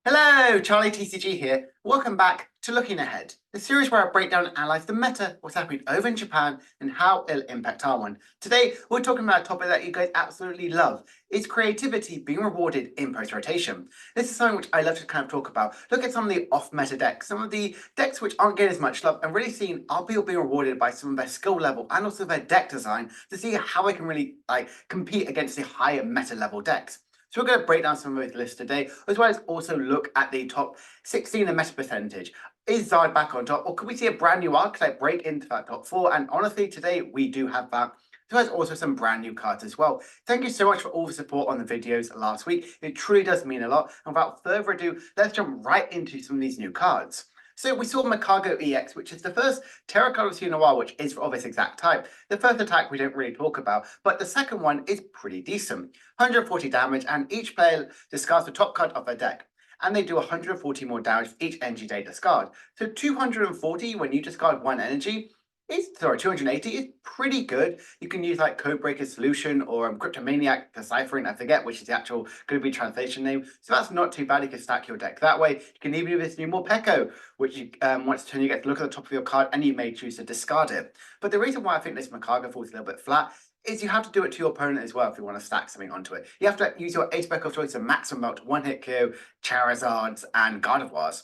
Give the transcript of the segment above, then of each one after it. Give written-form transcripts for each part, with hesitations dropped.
Hello, Charlie TCG here. Welcome back to Looking Ahead, the series where I break down and analyse the meta, what's happening over in Japan, and how it'll impact our one. Today, we're talking about a topic that you guys absolutely love. Is creativity being rewarded in post-rotation? This is something which I love to kind of talk about. Look at some of the off-meta decks, some of the decks which aren't getting as much love, and really seeing are people being rewarded by some of their skill level and also their deck design to see how they can really compete against the higher meta level decks. So we're going to break down some of those lists today, as well as also look at the top 16 and meta percentage. Is Zard back on top, or could we see a brand new archetype break into that top 4? And honestly, today we do have that. So there's also some brand new cards as well. Thank you so much for all the support on the videos last week. It truly does mean a lot. And without further ado, let's jump right into some of these new cards. So we saw Makago EX, which is the first Terra card we've seen in a while, which is of its exact type. The first attack we don't really talk about, but the second one is pretty decent. 140 damage, and each player discards the top card of their deck. And they do 140 more damage for each energy they discard. So 240 when you discard one energy, 280 is pretty good. You can use like Codebreaker Solution or Cryptomaniac Deciphering, I forget which is the actual could be translation name. So that's not too bad. You can stack your deck that way. You can even do this new Morpeko, which you once a turn you get to look at the top of your card and you may choose to discard it. But the reason why I think this Makago falls a little bit flat is you have to do it to your opponent as well if you want to stack something onto it. You have to use your ace spec of choice to maximum out one-hit KO, Charizards, and Gardevoirs.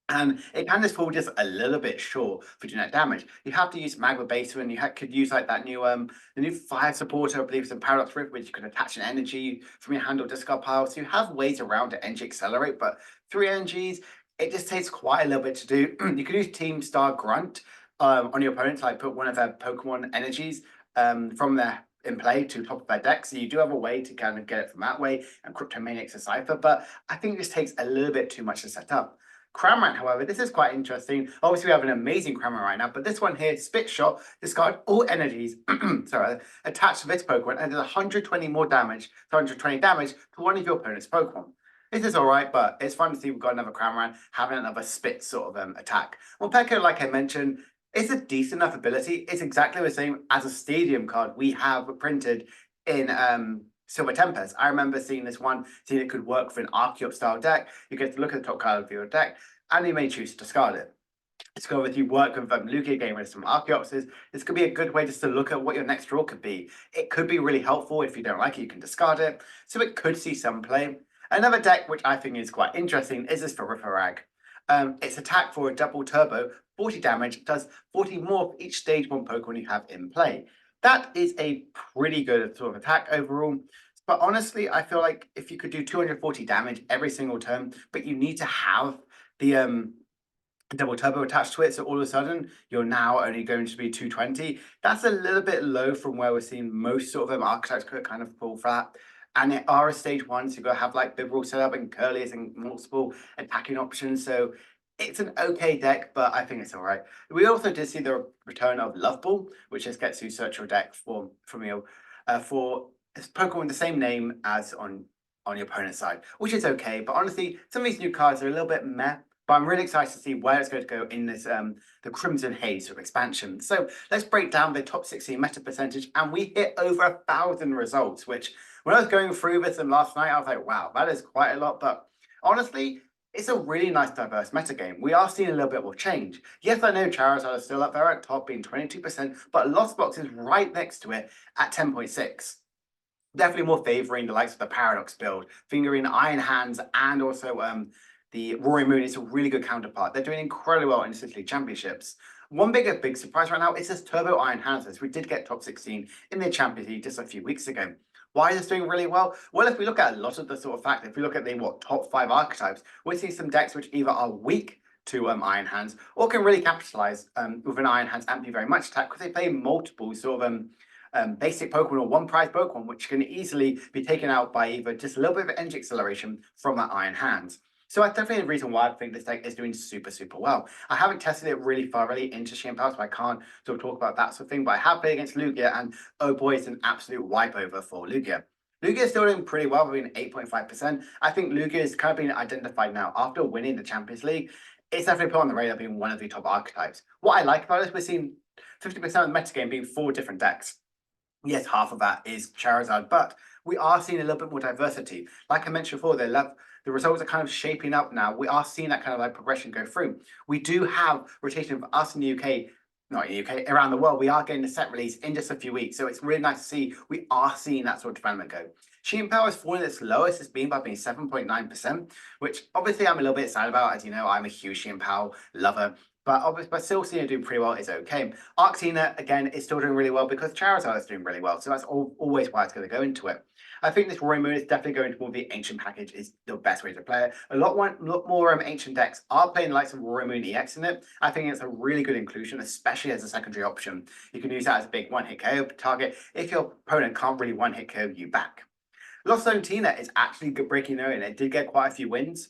And it can just fall just a little bit short for doing that damage. You have to use Magma Beta, and you could use like that new the new fire supporter, I believe it's a Paradox Rift, which you can attach an energy from your hand or discard pile. So you have ways around to energy accelerate, but 3 energies, it just takes quite a little bit to do. You could use Team Star Grunt on your opponent to like put one of their Pokemon energies from their in play to top of their deck. So you do have a way to kind of get it from that way, and Cryptomaniac's a cipher, but I think this takes a little bit too much to set up. Cramorant, however, this is quite interesting. Obviously, we have an amazing Cramorant right now, but this one here, Spit Shot, discard all energies, sorry, attached to this Pokemon and does 120 more damage, 120 damage to one of your opponent's Pokemon. This is alright, but it's fun to see we've got another Cramorant having another Spit sort of attack. Well, Pekka, like I mentioned, it's a decent enough ability. It's exactly the same as a Stadium card we have printed in Silver Tempest. I remember seeing this one, seeing it could work for an Archeop style deck. You get to look at the top card of your deck, and you may choose to discard it. Let's go with you work with Lugia, getting rid of some Archeopses. This could be a good way just to look at what your next draw could be. It could be really helpful. If you don't like it, you can discard it. So it could see some play. Another deck which I think is quite interesting is this Farifrag. Its attack for a double turbo, 40 damage, does 40 more for each stage 1 Pokemon you have in play. That is a pretty good sort of attack overall. But honestly, I feel like if you could do 240 damage every single turn, but you need to have the double turbo attached to it, so all of a sudden you're now only going to be 220. That's a little bit low from where we're seeing most sort of archetypes could kind of fall flat. And it are a stage 1, so you've got to have like Bibarel set up and Curlies and multiple attacking options. So it's an okay deck, but I think it's all right. We also did see the return of Love Ball, which just gets you search your deck for Pokemon with the same name as on your opponent's side, which is okay. But honestly, some of these new cards are a little bit meh. But I'm really excited to see where it's going to go in this the Crimson Haze sort of expansion. So let's break down the top 16 meta percentage, and we hit over 1,000 results, which when I was going through this and last night, I was like, wow, that is quite a lot. But honestly, it's a really nice diverse metagame. We are seeing a little bit more change. Yes, I know Charizard is still up there at top, being 22%, but Lost Box is right next to it at 10.6. Definitely more favouring the likes of the Paradox build, fingering Iron Hands, and also the Roaring Moon is a really good counterpart. They're doing incredibly well in the City League Championships. One big surprise right now is this Turbo Iron Hands. We did get top 16 in the Champions League just a few weeks ago. Why is this doing really well? Well, if we look at a lot of the sort of fact, if we look at the top 5 archetypes, we see some decks which either are weak to Iron Hands or can really capitalize with an Iron Hands and be very much attack because they play multiple sort of basic Pokemon or one prize Pokemon, which can easily be taken out by either just a little bit of energy acceleration from that Iron Hands. So that's definitely the reason why I think this deck is doing super well. I haven't tested it really thoroughly into Power, so I can't sort of talk about that sort of thing, but I have played against Lugia, and oh boy, it's an absolute wipe over for Lugia. Lugia is still doing pretty well, being 8.5%. I think Lugia is kind of being identified now after winning the Champions League. It's definitely put on the radar being one of the top archetypes. What I like about it is we're seeing 50% of the metagame being 4 different decks. Yes, half of that is Charizard, but we are seeing a little bit more diversity. Like I mentioned before, The results are kind of shaping up now. We are seeing that kind of like progression go through. We do have rotation of us in the UK, not in the UK, around the world. We are getting the set release in just a few weeks. So it's really nice to see we are seeing that sort of development go. Shein Power is falling its lowest it's been by being 7.9%, which obviously I'm a little bit sad about. As you know, I'm a huge Shein Power lover. But obviously, but still seeing it do pretty well is okay. Arctina, again, is still doing really well because Charizard is doing really well. So that's always why it's going to go into it. I think this Roy Moon is definitely going toward the ancient package is the best way to play it. A lot more ancient decks are playing the likes of Roy Moon EX in it. I think it's a really good inclusion, especially as a secondary option. You can use that as a big one-hit KO target if your opponent can't really one-hit KO you back. Lost Zone Tina is actually good breaking though, and it did get quite a few wins.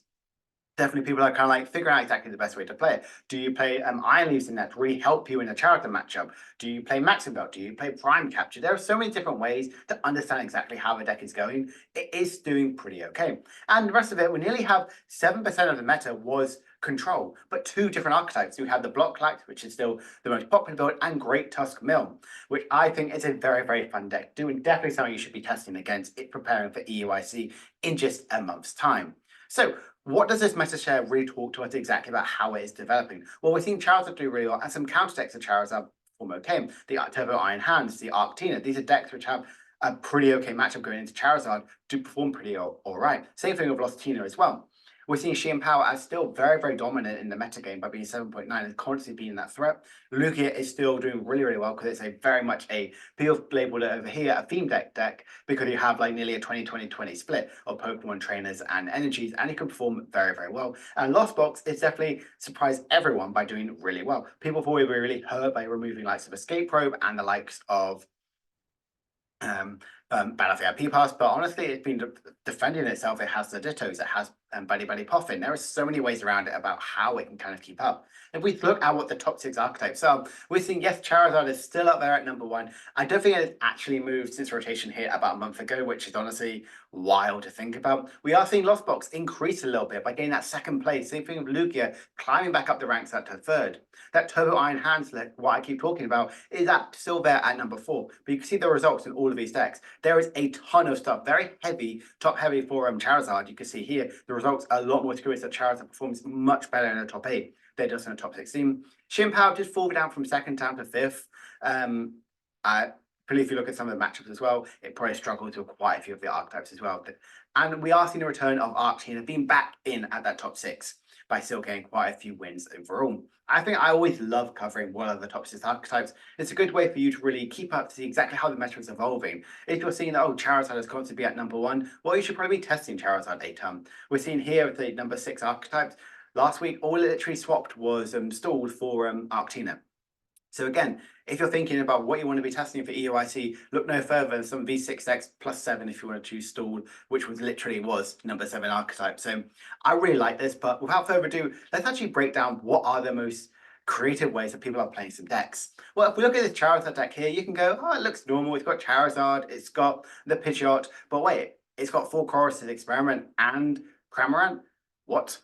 Definitely people are kind of like figuring out exactly the best way to play it. Do you play Iron Leaves in that to really help you in a character matchup? Do you play Maxim Belt? Do you play Prime Capture? There are so many different ways to understand exactly how the deck is going. It is doing pretty okay. And the rest of it, we nearly have 7% of the meta was control, but two different archetypes. We have the Block Lact, which is still the most popular build, and Great Tusk Mill, which I think is a very, very fun deck. Doing definitely something you should be testing against it, preparing for EUIC in just a month's time. So what does this meta share really talk to us exactly about how it is developing? Well, we're seeing Charizard do really well, and some counter decks of Charizard perform okay. The Turbo Iron Hands, the Arctina, these are decks which have a pretty okay matchup going into Charizard to perform pretty all right. Same thing with Lost Tina as well. We're seeing Shein Power as still very, very dominant in the metagame by being 7.9 and constantly being that threat. Lugia is still doing really, really well because it's a very much a, people labeled it over here, a theme deck because you have like nearly a 20-20-20 split of Pokemon trainers and energies, and it can perform very, very well. And Lost Box is definitely surprised everyone by doing really well. People thought we were really hurt by removing likes of Escape Probe and the likes of Battlefield IP Pass, but honestly, it's been defending itself. It has the Dittos, it has Buddy Buddy Poffin. There are so many ways around it about how it can kind of keep up. If we look at what the top 6 archetypes are, we're seeing, yes, Charizard is still up there at number 1. I don't think it's actually moved since rotation hit about a month ago, which is honestly wild to think about. We are seeing Lost Box increase a little bit by getting that 2nd place. Same thing with Lugia climbing back up the ranks up to 3rd. That Turbo Iron Hands, what I keep talking about, is still there at number 4. But you can see the results in all of these decks. There is a ton of stuff, very heavy, top heavy for Charizard. You can see here the results are a lot more curious that Charizard performs much better in the top 8 than it does in the top 16. Shein Power did fall down from 2nd down to 5th. I believe if you look at some of the matchups as well, it probably struggled with quite a few of the archetypes as well. And we are seeing a return of Arctina being back in at that top 6 by still getting quite a few wins overall. I think I always love covering what are the top 6 archetypes. It's a good way for you to really keep up to see exactly how the meta is evolving. If you're seeing that, oh, Charizard is constantly at number 1, well, you should probably be testing Charizard a ton. We're seeing here with the number 6 archetypes. Last week, all it literally swapped was stalled for Arctina. So again, if you're thinking about what you want to be testing for EUIC, look no further than some V6 decks plus 7 if you want to choose Stall, which was literally number 7 archetype. So I really like this, but without further ado, let's actually break down what are the most creative ways that people are playing some decks. Well, if we look at this Charizard deck here, you can go, oh, it looks normal. It's got Charizard, it's got the Pidgeot, but wait, it's got 4 Choruses, Experiment, and Cramorant. What?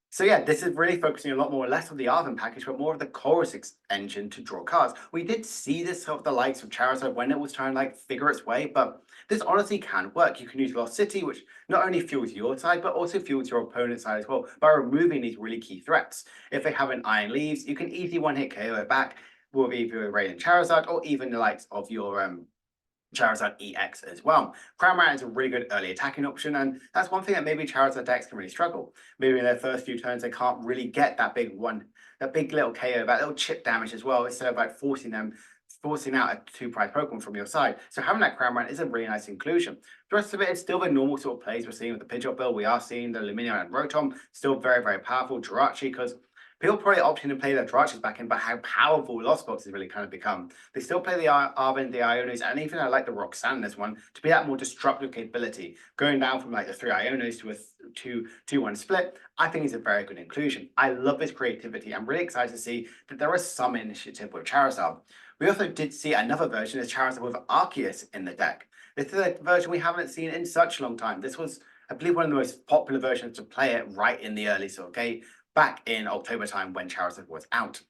So yeah, this is really focusing a lot more, less of the Arven package, but more of the Chorus engine to draw cards. We did see this of the likes of Charizard when it was trying to like figure its way, but this honestly can work. You can use Lost City, which not only fuels your side, but also fuels your opponent's side as well by removing these really key threats. If they have an Iron Leaves, you can easily one-hit KO it back with either Radiant Charizard or even the likes of your Charizard EX as well. Cramorant is a really good early attacking option, and that's one thing that maybe Charizard decks can really struggle. Maybe in their first few turns they can't really get that big little KO, that little chip damage as well, instead of like forcing out a 2-prize Pokemon from your side. So having that Cramorant is a really nice inclusion. The rest of it is still the normal sort of plays we're seeing with the Pidgeot build. We are seeing the Lumineon and Rotom, still very, very powerful. Jirachi, because people probably opting to play their Jirachi's back in, but how powerful Lost Box has really kind of become. They still play the Arven, the Ionos, and even I like the Roxanne in this one to be that more destructive capability. Going down from like the 3 Ionos to a 2-1 split, I think is a very good inclusion. I love this creativity. I'm really excited to see that there is some initiative with Charizard. We also did see another version of Charizard with Arceus in the deck. This is a version we haven't seen in such a long time. This was, I believe, one of the most popular versions to play it right in the early sort of game, back in October time when Charizard was out.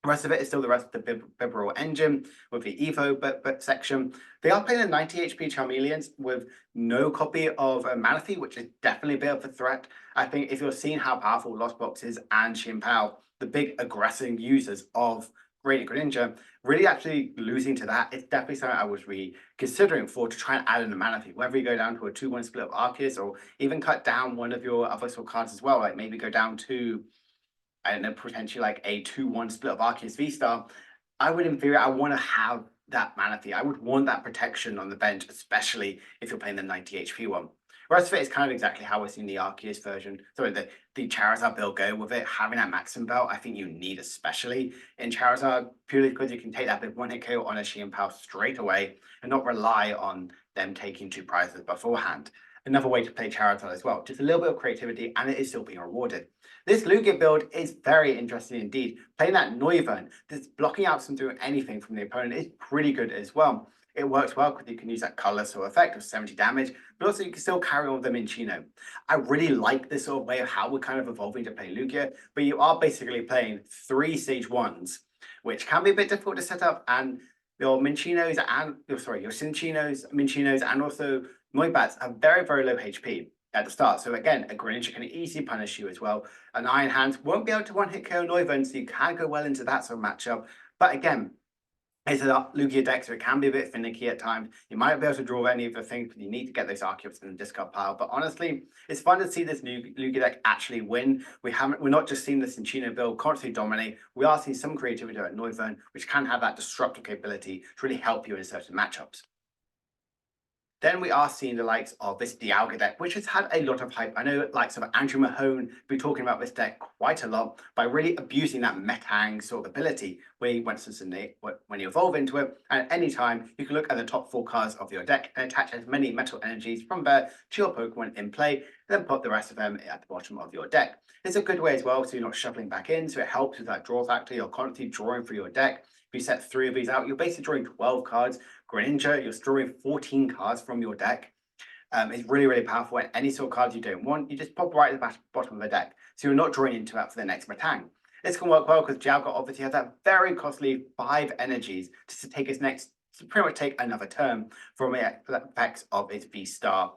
The rest of it is still the rest of the Bibarel engine with the Evo but section. They are playing the 90 HP Charmeleons with no copy of Manaphy, which is definitely a bit of a threat. I think if you're seeing how powerful Lost Boxes and Xianpao, the big aggressive users of Radiant Greninja, really actually losing to that, it's definitely something I was really considering for to try and add in a Manaphy, whether you go down to a 2-1 split of Arceus or even cut down one of your other sort of cards as well, like maybe go down to, I don't know, potentially like a 2-1 split of Arceus V-Star. I would, in theory, I want to have that Manaphy. I would want that protection on the bench, especially if you're playing the 90 HP one. The rest of it is kind of exactly how we're seeing the Arceus version. Sorry, the Charizard build go with it. Having that Maxim Belt, I think you need, especially in Charizard, purely because you can take that big one-hit KO on a Xianpao straight away and not rely on them taking 2 prizes beforehand. Another way to play Charizard as well. Just a little bit of creativity, and it is still being rewarded. This Lugia build is very interesting indeed. Playing that Noivern, that's blocking out from doing anything from the opponent, is pretty good as well. It works well because you can use that colorless effect of 70 damage, but also you can still carry on with the Minccino. I really like this sort of way of how we're kind of evolving to play Lugia, but you are basically playing 3 stage 1s, which can be a bit difficult to set up, and your Mincinos and, your Cinchinos, Mincinos, and also Noibats have very, very low HP at the start. So again, a Greninja can easily punish you as well. An Iron Hand won't be able to one-hit KO Noivern, so you can go well into that sort of matchup. But again, it's a Lugia deck, so it can be a bit finicky at times. You might be able to draw any of the things, but you need to get those Arceus in the discard pile. But honestly, it's fun to see this new Lugia deck actually win. We're not just seeing the Cinccino build constantly dominate. We are seeing some creativity at Noivern, which can have that disruptive capability to really help you in certain matchups. Then we are seeing the likes of this Dialga deck, which has had a lot of hype. I know likes of Andrew Mahone be talking about this deck quite a lot by really abusing that Metang sort of ability, where you, when you evolve into it, and at any time you can look at the top 4 cards of your deck and attach as many metal energies from there to your Pokemon in play, then put the rest of them at the bottom of your deck. It's a good way as well, so you're not shuffling back in, so it helps with that draw factor. You're constantly drawing for your deck. If you set 3 of these out, you're basically drawing 12 cards. Greninja, you're drawing 14 cards from your deck. It's really, really powerful. And any sort of cards you don't want, you just pop right at the bottom of the deck. So you're not drawing into that for the next Metang. This can work well because Dialga obviously has that very costly 5 energies to take its next, to pretty much take another turn from the effects of its V-Star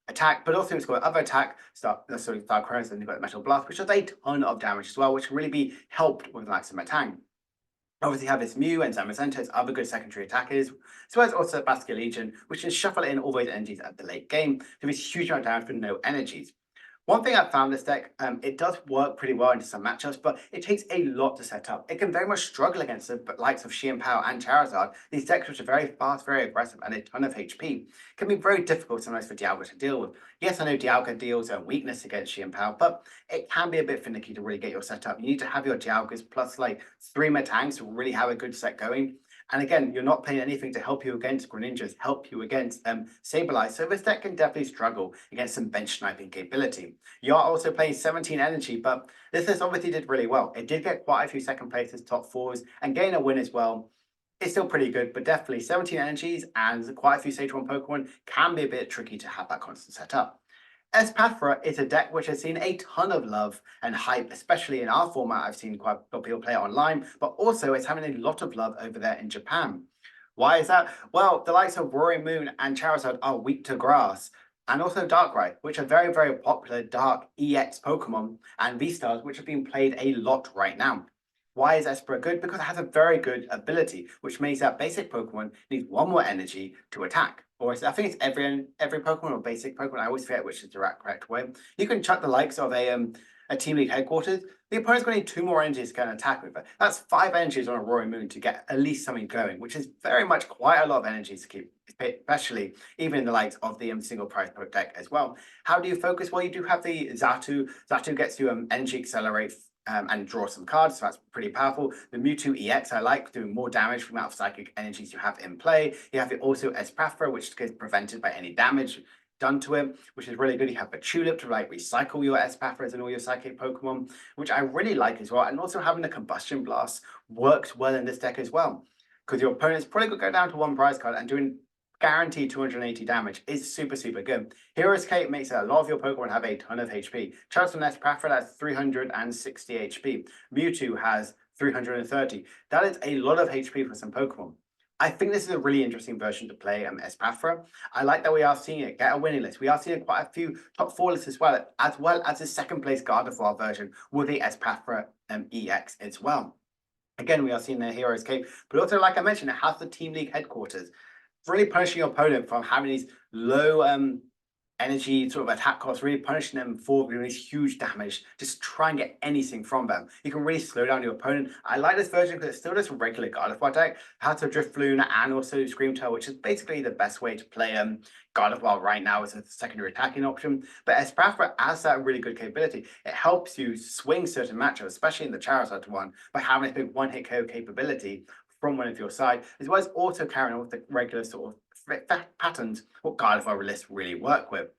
attack, but also it's got other attack, Star Chronos, and you've got Metal Blast, which does a ton of damage as well, which can really be helped with the likes of Metang. Obviously have its Mew and Zamazenta's other good secondary attackers, as well as also Basket Legion, which can shuffle in all those energies at the late game to do a huge amount of damage for no energies. One thing I've found this deck, it does work pretty well into some matchups, but it takes a lot to set up. It can very much struggle against the likes of Xianpao and Charizard. These decks, which are very fast, very aggressive, and a ton of HP, can be very difficult sometimes for Dialga to deal with. Yes, I know Dialga deals a weakness against Xianpao, but it can be a bit finicky to really get your setup. You need to have your Dialgas plus like 3 Metangs to really have a good set going. And again, you're not playing anything to help you against Greninjas, help you against Sableye. So this deck can definitely struggle against some bench sniping capability. You are also playing 17 energy, but this obviously did really well. It did get quite a few second places, top 4s, and gain a win as well. It's still pretty good, but definitely 17 energies and quite a few Stage 1 Pokemon can be a bit tricky to have that constant setup. Espathra is a deck which has seen a ton of love and hype, especially in our format. I've seen quite a lot of people play it online, but also it's having a lot of love over there in Japan. Why is that? Well, the likes of Roaring Moon and Charizard are weak to grass, and also Darkrai, which are very, very popular Dark EX Pokemon, and V-Stars, which have been played a lot right now. Why is Espera good? Because it has a very good ability, which means that basic Pokemon needs 1 more energy to attack. Or I think it's every Pokemon or basic Pokemon. I always forget which is the correct way. You can chuck the likes of a Team League headquarters. The opponent's going to need 2 more energies to get an attack with it. That's 5 energies on a Roaring Moon to get at least something going, which is very much quite a lot of energies to keep, especially even in the likes of the single prize deck as well. How do you focus? Well, you do have the Xatu. Xatu gets you energy accelerate and draw some cards, so that's pretty powerful. The Mewtwo EX I like, doing more damage from the amount of psychic energies you have in play. You have also Espathra, which gets prevented by any damage done to him, which is really good. You have the Tulip to like recycle your Espathras and all your psychic Pokemon, which I really like as well. And also having the Combustion Blast works well in this deck as well, because your opponent's probably going to go down to 1 prize card and doing guaranteed 280 damage is super, super good. Hero's Cape makes a lot of your Pokemon have a ton of HP. Charizard and Espathra, that's 360 HP. Mewtwo has 330. That is a lot of HP for some Pokemon. I think this is a really interesting version to play Espathra. I like that we are seeing it get a winning list. We are seeing quite a few top 4 lists as well as the second place Gardevoir version with the Espathra EX as well. Again, we are seeing the Hero's Cape, but also, like I mentioned, it has the Team League headquarters, really punishing your opponent from having these low energy sort of attack costs, really punishing them for doing this huge damage. Just try and get anything from them. You can really slow down your opponent. I like this version because it's still just a regular Gardevoir deck. It has a Drifloon and also Screamtail, which is basically the best way to play Gardevoir right now as a secondary attacking option. But Espathra has that really good capability. It helps you swing certain matchups, especially in the Charizard one, by having a big one-hit KO capability from one of your side, as well as also carrying on with the regular sort of patterns what Gardevoir lists really work with.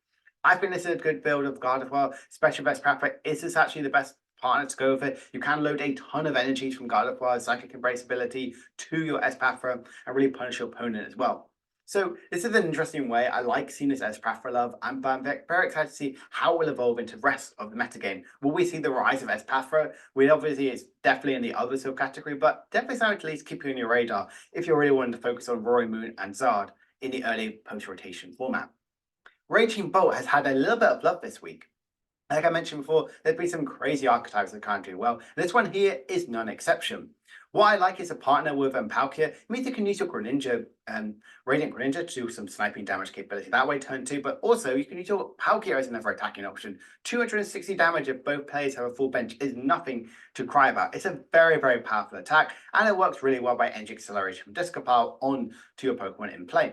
I think this is a good build of Gardevoir, especially with Espathra. Is this actually the best partner to go with it? You can load a ton of energies from Gardevoir's Psychic Embrace ability to your Espathra and really punish your opponent as well. So this is an interesting way. I like seeing this Espathra love. I'm very excited to see how it will evolve into the rest of the metagame. Will we see the rise of Espathra? We obviously, it's definitely in the other subcategory, but definitely something to at least keep you on your radar if you're really wanting to focus on Roaring Moon and Zard in the early post-rotation format. Raging Bolt has had a little bit of love this week. Like I mentioned before, there's been some crazy archetypes that can't do well. This one here is none exception. What I like is a partner with Palkia. It means you can use your Greninja, Radiant Greninja to do some sniping damage capability that way, turn 2, but also you can use your Palkia as another attacking option. 260 damage if both players have a full bench is nothing to cry about. It's a very, very powerful attack, and it works really well by energy acceleration from Discard Pile on to your Pokemon in play.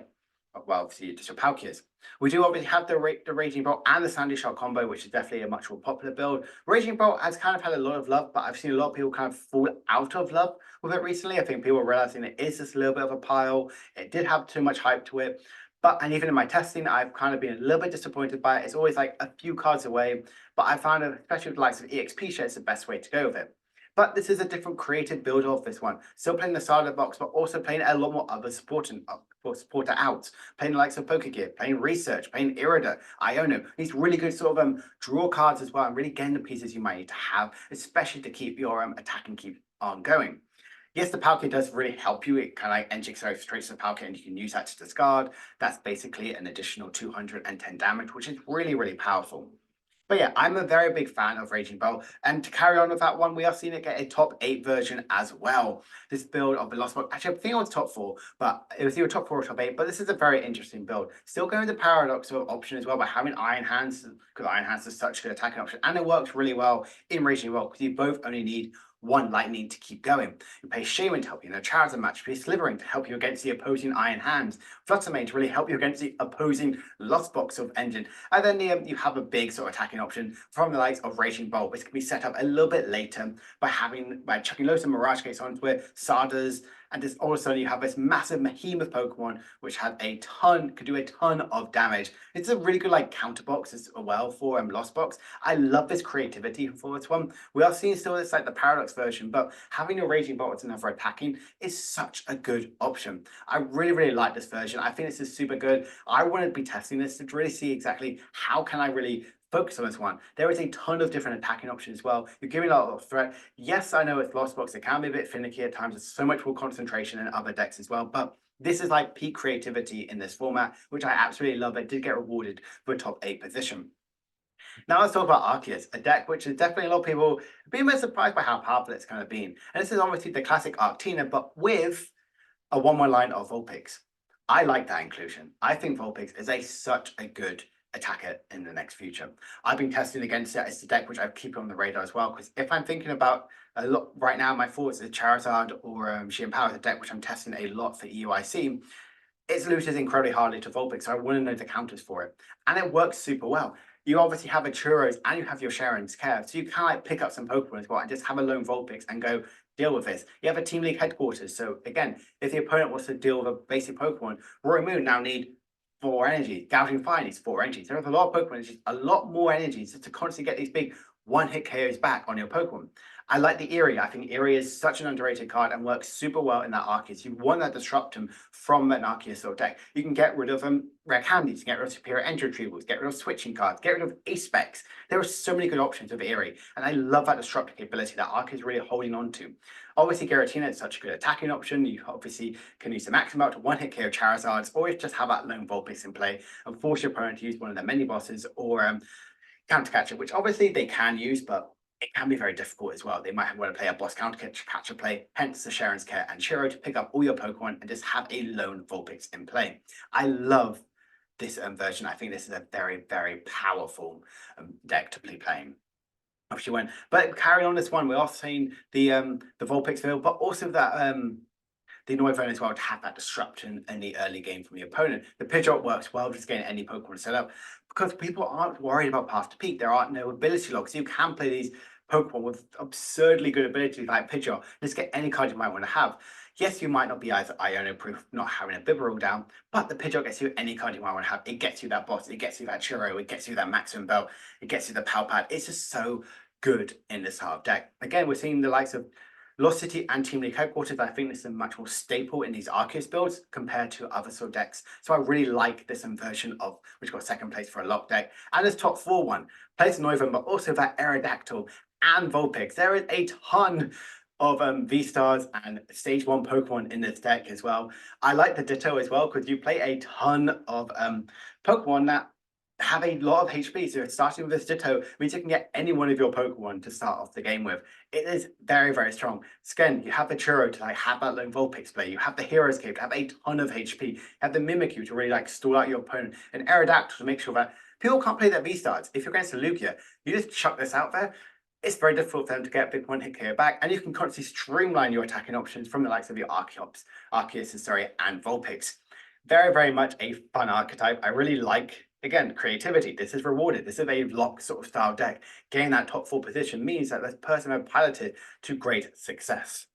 Well, obviously, just your Palkias. We do obviously have the Raging Bolt and the Sandy Shot combo, which is definitely a much more popular build. Raging Bolt has kind of had a lot of love, but I've seen a lot of people kind of fall out of love with it recently. I think people are realizing it is just a little bit of a pile. It did have too much hype to it. And even in my testing, I've kind of been a little bit disappointed by it. It's always like a few cards away, but I found, especially with the likes of EXP share, it's the best way to go with it. But this is a different creative build of this one. Still playing the side of the box, but also playing a lot more other supporter outs. Playing the likes of Pokegear, playing Research, playing Irida, Iono. These really good sort of draw cards as well, and really getting the pieces you might need to have, especially to keep your attack and keep on going. Yes, the Palkia does really help you. It kind of like energy accelerates straight to the Palkia, and you can use that to discard. That's basically an additional 210 damage, which is really, really powerful. But yeah, I'm a very big fan of Raging Bolt. And to carry on with that one, we are seeing it get a top 8 version as well. This build of the Lost Box, actually, I think it was top 4, but it was either top 4 or top 8. But this is a very interesting build. Still going the Paradox sort of option as well by having Iron Hands, because Iron Hands is such a good attacking option. And it works really well in Raging Bolt, because you both only need one lightning to keep going. You play Shaman to help you in a Charizard match, you play Slithering to help you against the opposing Iron Hands, Fluttermane to really help you against the opposing Lost Box of engine, and then you have a big sort of attacking option from the likes of Raging Bolt, which can be set up a little bit later by chucking loads of Mirage Gates onto it, Sardas, and just all of a sudden you have this massive behemoth Pokemon which could do a ton of damage. It's a really good like counterbox as well for Lost Box. I love this creativity for this one. We are seeing still this like the Paradox version, but having a Raging Bolt as another attacking is such a good option. I really, really like this version. I think this is super good. I want to be testing this to really see exactly how can I really focus on this one. There is a ton of different attacking options as well. You're giving a lot of threat. Yes, I know with Lost Box, it can be a bit finicky at times. There's so much more concentration in other decks as well, but this is like peak creativity in this format, which I absolutely love. It did get rewarded for a top 8 position. Now let's talk about Arceus, a deck which is definitely a lot of people have been a bit surprised by how powerful it's kind of been. And this is obviously the classic Arctina, but with a 1/1 line of Vulpix. I like that inclusion. I think Vulpix is such a good attacker in the next future. I've been testing against it. It's the deck which I keep on the radar as well, because if I'm thinking about a lot right now, my thoughts is Charizard or Shein Power, the deck which I'm testing a lot for EUIC. It loses incredibly hardly to Vulpix, so I want to know the counters for it. And it works super well. You obviously have a Churros and you have your Sharon's Care, so you can like pick up some Pokemon as well and just have a lone Vulpix and go deal with this. You have a Team League headquarters, so again, if the opponent wants to deal with a basic Pokemon, Roaring Moon now need 4 energy. Gouging Fire needs 4 energy. There are a lot of Pokemon, it's just a lot more energy to constantly get these big one-hit KOs back on your Pokemon. I like the Eerie. I think Eerie is such an underrated card and works super well in that Arceus. You want that Disruptum from an Arceus sort of deck. You can get rid of rare candies, get rid of superior entry retrievals, get rid of switching cards, get rid of ace specs. There are so many good options with Eerie, and I love that Disruptor capability that Arceus is really holding on to. Obviously, Giratina is such a good attacking option. You obviously can use the maximum out to one-hit KO Charizards, or just have that lone Vulpix in play and force your opponent to use one of their mini bosses or counter catcher, which obviously they can use, but it can be very difficult as well. They might want to play a boss counter catcher play, hence the Sharon's Care and Shiro to pick up all your Pokemon and just have a lone Vulpix in play. I love this version. I think this is a very, very powerful deck to be playing. Obviously, but carry on this one, we're also seeing the Vulpix build, but also that the Noivern as well to have that disruption in the early game from your opponent. The Pidgeot works well just getting any Pokemon set up because people aren't worried about path to peak. There are no ability logs. You can play these Pokemon with absurdly good abilities like Pidgeot. Just get any card you might want to have. Yes, you might not be as Iono proof not having a Bibarel down, but the Pidgeot gets you any card you might want to have. It gets you that boss, it gets you that Churro, it gets you that Maximum Belt, it gets you the Palpad. It's just so good in this half deck. Again, we're seeing the likes of Lost City and Team League Headquarters. I think this is much more staple in these Arceus builds compared to other sort of decks. So I really like this version of which got second place for a lock deck. And this top 4 one, plays Noivern, but also that Aerodactyl and Vulpix. There is a ton of V-Stars and Stage 1 Pokemon in this deck as well. I like the Ditto as well because you play a ton of Pokemon that have a lot of HP. So starting with this Ditto means you can get any one of your Pokemon to start off the game with. It is very, very strong. Again, you have the Churro to have that lone Vulpix play. You have the Hero's Cave to have a ton of HP. You have the Mimikyu to really stall out your opponent. And Aerodactyl to make sure that people can't play their V-Stars. If you're against a Lugia, you just chuck this out there. It's very difficult for them to get big one-hit KO back, and you can constantly streamline your attacking options from the likes of your Arceus and Vulpix. Very, very much a fun archetype. I really like, again, creativity. This is rewarded. This is a lock sort of style deck. Getting that top 4 position means that this person has piloted to great success.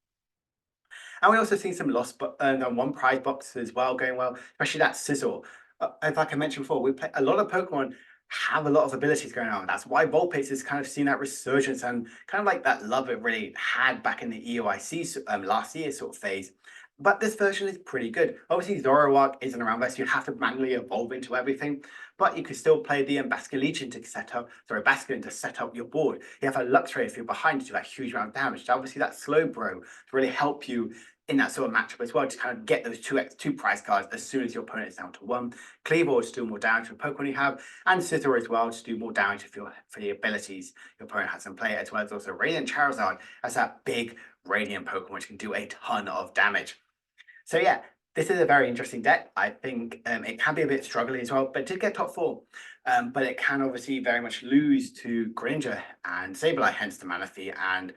And we also see some lost one prize box as well going well, especially that Sizzle. Like I mentioned before, we play a lot of Pokemon have a lot of abilities going on. That's why Vulpix has kind of seen that resurgence and kind of like that love it really had back in the EOIC last year sort of phase. But this version is pretty good. Obviously, Zoroark isn't around there, so you have to manually evolve into everything. But you can still play the Basculegion to set up, Basculin to set up your board. You have a Luxray if you're behind to do that huge amount of damage. So obviously, that Slowbro to really help you in that sort of matchup as well to kind of get those two prize cards as soon as your opponent is down to 1. Kleavor to do more damage with Pokemon you have, and Scizor as well to do more damage for the abilities your opponent has in play, as well as also Radiant Charizard as that big Radiant Pokemon which can do a ton of damage. So yeah, this is a very interesting deck. I think it can be a bit struggling as well, but it did get top 4. But it can obviously very much lose to Greninja and Sableye, hence the Manaphy and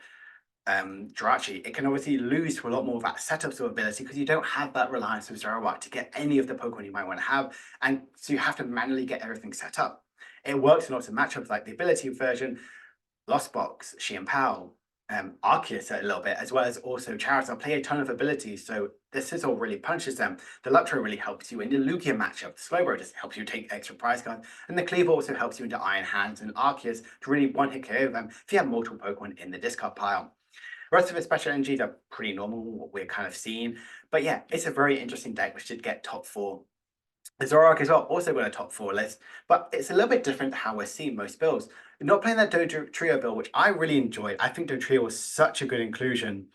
Jirachi. It can obviously lose to a lot more of that setup sort of ability because you don't have that reliance of Zoroark to get any of the Pokemon you might want to have, and so you have to manually get everything set up. It works in lots of matchups like the ability version, Lost Box, Xianpao, Arceus a little bit, as well as also Charizard play a ton of abilities, so the Sizzle really punches them. The Luxray really helps you in the Lugia matchup. The Slowbro just helps you take extra prize cards, and the Kleavor also helps you into Iron Hands and Arceus to really one-hit KO them if you have multiple Pokemon in the discard pile. The rest of its special energies are pretty normal, what we're kind of seeing. But yeah, it's a very interesting deck which did get top 4. The Zoroark as well also got a top 4 list, but it's a little bit different to how we're seeing most builds. You're not playing that Trio build, which I really enjoyed. I think Trio was such a good inclusion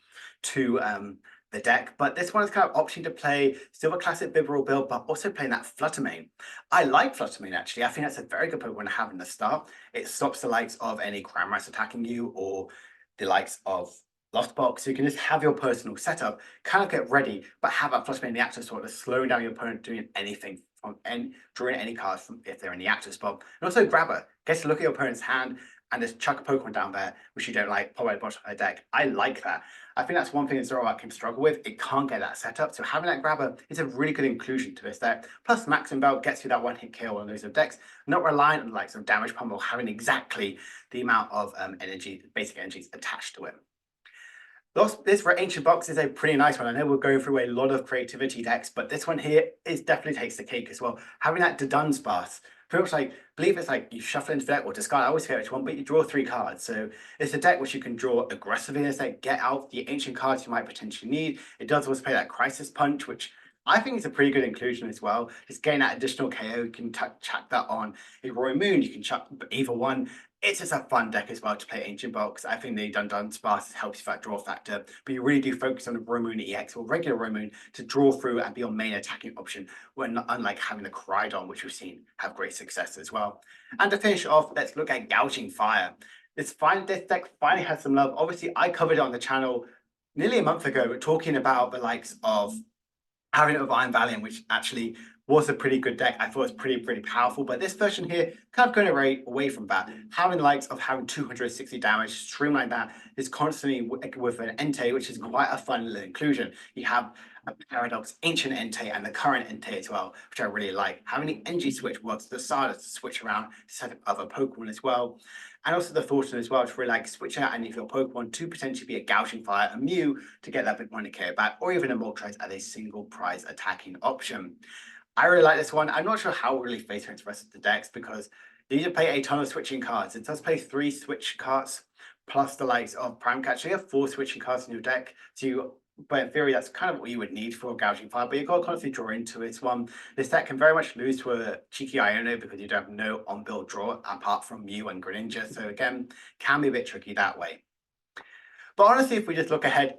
to the deck, but this one is kind of opting to play still a classic Bibarel build, but also playing that Fluttermane. I like Fluttermane actually. I think that's a very good Pokemon to have in the start. It stops the likes of any Grandmaster attacking you or the likes of Lost Box, so you can just have your personal setup, kind of get ready, but have that Fluttermane in the active spot to slow down your opponent doing anything from drawing any cards from if they're in the active spot. And also Grabber, get to look at your opponent's hand and just chuck a Pokemon down there, which you don't like, pop at the bottom of the deck. I like that. I think that's one thing that Zoroark can struggle with. It can't get that setup, so having that Grabber is a really good inclusion to this deck. Plus, Maximum Belt gets you that one-hit kill on those decks, not reliant on the likes of Damage Pummel having exactly the amount of basic energies attached to it. This for Ancient Box is a pretty nice one. I know we're going through a lot of creativity decks, but this one here definitely takes the cake as well. Having that Dunsparce pretty much like, believe it's like you shuffle into the deck or discard, I always forget which one, but you draw 3 cards. So it's a deck which you can draw aggressively. It's like get out the ancient cards you might potentially need. It does also play that crisis punch, which I think is a pretty good inclusion as well. Just getting that additional KO, you can chuck that on a Roy Moon, you can chuck either one. It's just a fun deck as well to play Ancient Box. I think the Dun Sparse helps you that draw factor, but you really do focus on the Roy Moon EX or regular Roy Moon to draw through and be your main attacking option, when unlike having the Crydon, which we've seen have great success as well. And to finish off, let's look at Gouging Fire. This deck finally has some love. Obviously, I covered it on the channel nearly a month ago, talking about the likes of having it with Iron Valiant, which actually was a pretty good deck. I thought it was pretty powerful, but this version here kind of going away from that. Having the likes of having 260 damage, streamline that is constantly with an Entei, which is quite a fun little inclusion. You have a Paradox Ancient Entei and the current Entei as well, which I really like. Having the NG switch works the Stardust to switch around to set up other Pokemon as well. And also the Thornton as well, to really like switch out any of your Pokemon to potentially be a Gouging Fire, a Mew to get that big money KO back, or even a Moltres as a single prize attacking option. I really like this one. I'm not sure how it really fits into the rest of the decks because you need to play a ton of switching cards. It does play 3 switch cards plus the likes of Prime Catch. So you have 4 switching cards in your deck. But in theory, that's kind of what you would need for a Gouging Fire, but you've got to constantly draw into it. This deck can very much lose to a cheeky Iono because you don't have no on-build draw apart from Mew and Greninja. So again, can be a bit tricky that way. But honestly, if we just look ahead,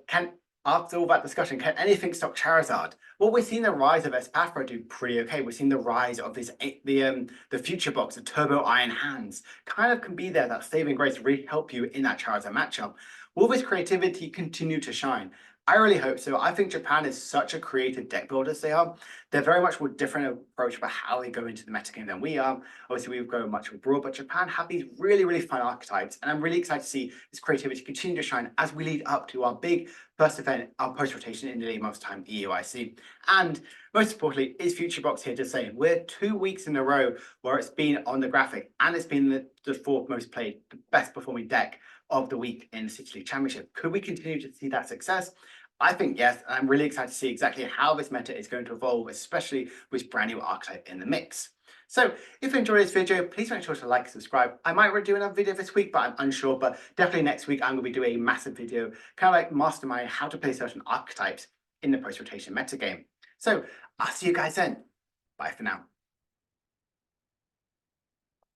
after all that discussion, can anything stop Charizard? Well, we've seen the rise of Espathra do pretty okay. We've seen the rise of the Future Box, the Turbo Iron Hands, kind of can be there, that saving grace, really help you in that Charizard matchup. Will this creativity continue to shine? I really hope so. I think Japan is such a creative deck builder as they are. They're very much more different approach about how they go into the metagame than we are. Obviously, we've gone much more broad, but Japan have these really fun archetypes, and I'm really excited to see this creativity continue to shine as we lead up to our big first event, our post-rotation in nearly a month's time, EUIC. And most importantly, is Future Box here to say we're 2 weeks in a row where it's been on the graphic, and it's been the 4th most played, the best performing deck of the week in the City League Championship. Could we continue to see that success? I think yes, and I'm really excited to see exactly how this meta is going to evolve, especially with brand new archetype in the mix. So if you enjoyed this video, please make sure to like and subscribe. I might do another video this week, but I'm unsure. But definitely next week, I'm going to be doing a massive video, kind of like mastermind how to play certain archetypes in the post-rotation metagame. So I'll see you guys then. Bye for now.